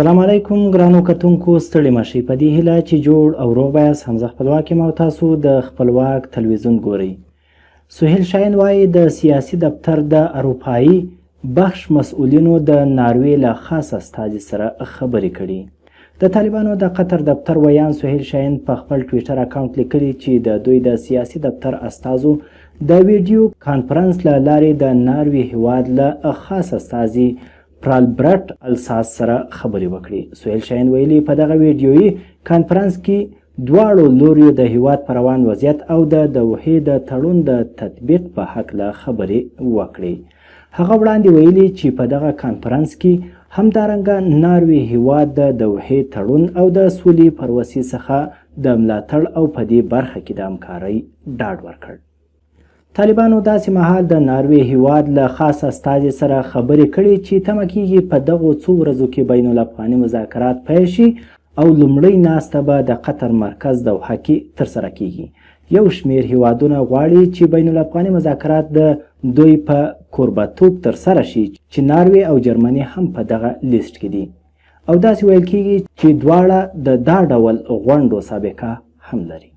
السلام علیکم ګرانو کتونکو، ستړي مشئ په دې هیله چې جوړ او روغ یاست. حمزه خپلواک یم او تاسو د خپلواک تلویزیون ګورئ. سهیل شاهین وایي د سیاسي دفتر د اروپایي بخش مسؤلینو د ناروې له خاص استازي سره خبرې کړي. د طالبانو د قطر دفتر ویان سهیل شاهین په خپل ټویټر اکاونټ لیکلي چې د دوی د سیاسي دفتر استازو د ویډیو کانفرنس له لارې د ناروې هیواد له خاص استازي پرالبرټ الساس سره خبرې وکړي. سهیل شاهین ویلي په دغه ویډیویي کانفرنس کې دواړو لوریو د هیواد په روان وضعیت او د دوحې د تړون د تطبیق په هکله خبرې وکړي. هغه وړاندې ویلي چې په دغه کانفرنس کې همدارنګه ناروې هیواد د دوحې تړون او د سولې پروسې څخه د ملاتړ او په دې برخه کې د همکارۍ ډاډ ورکړ. طالبانو داسې مهال د ناروې هیواد له خاص استازي سره خبرې کړي چې تمه کیږي په دغو څو ورځو کې بین الافغاني مذاکرات پیل شي او لومړۍ ناسته به د قطر مرکز دوحه کې ترسره کیږي. یو شمیر هیوادونه غواړي چې بین الافغاني مذاکرات د دوی په کوربه‌توب ترسره شي چې ناروې او جرمني هم په دغه لیست کې دي او داسې ویل کیږي چې دواړه د دا ډول غونډو سابقه هم لري.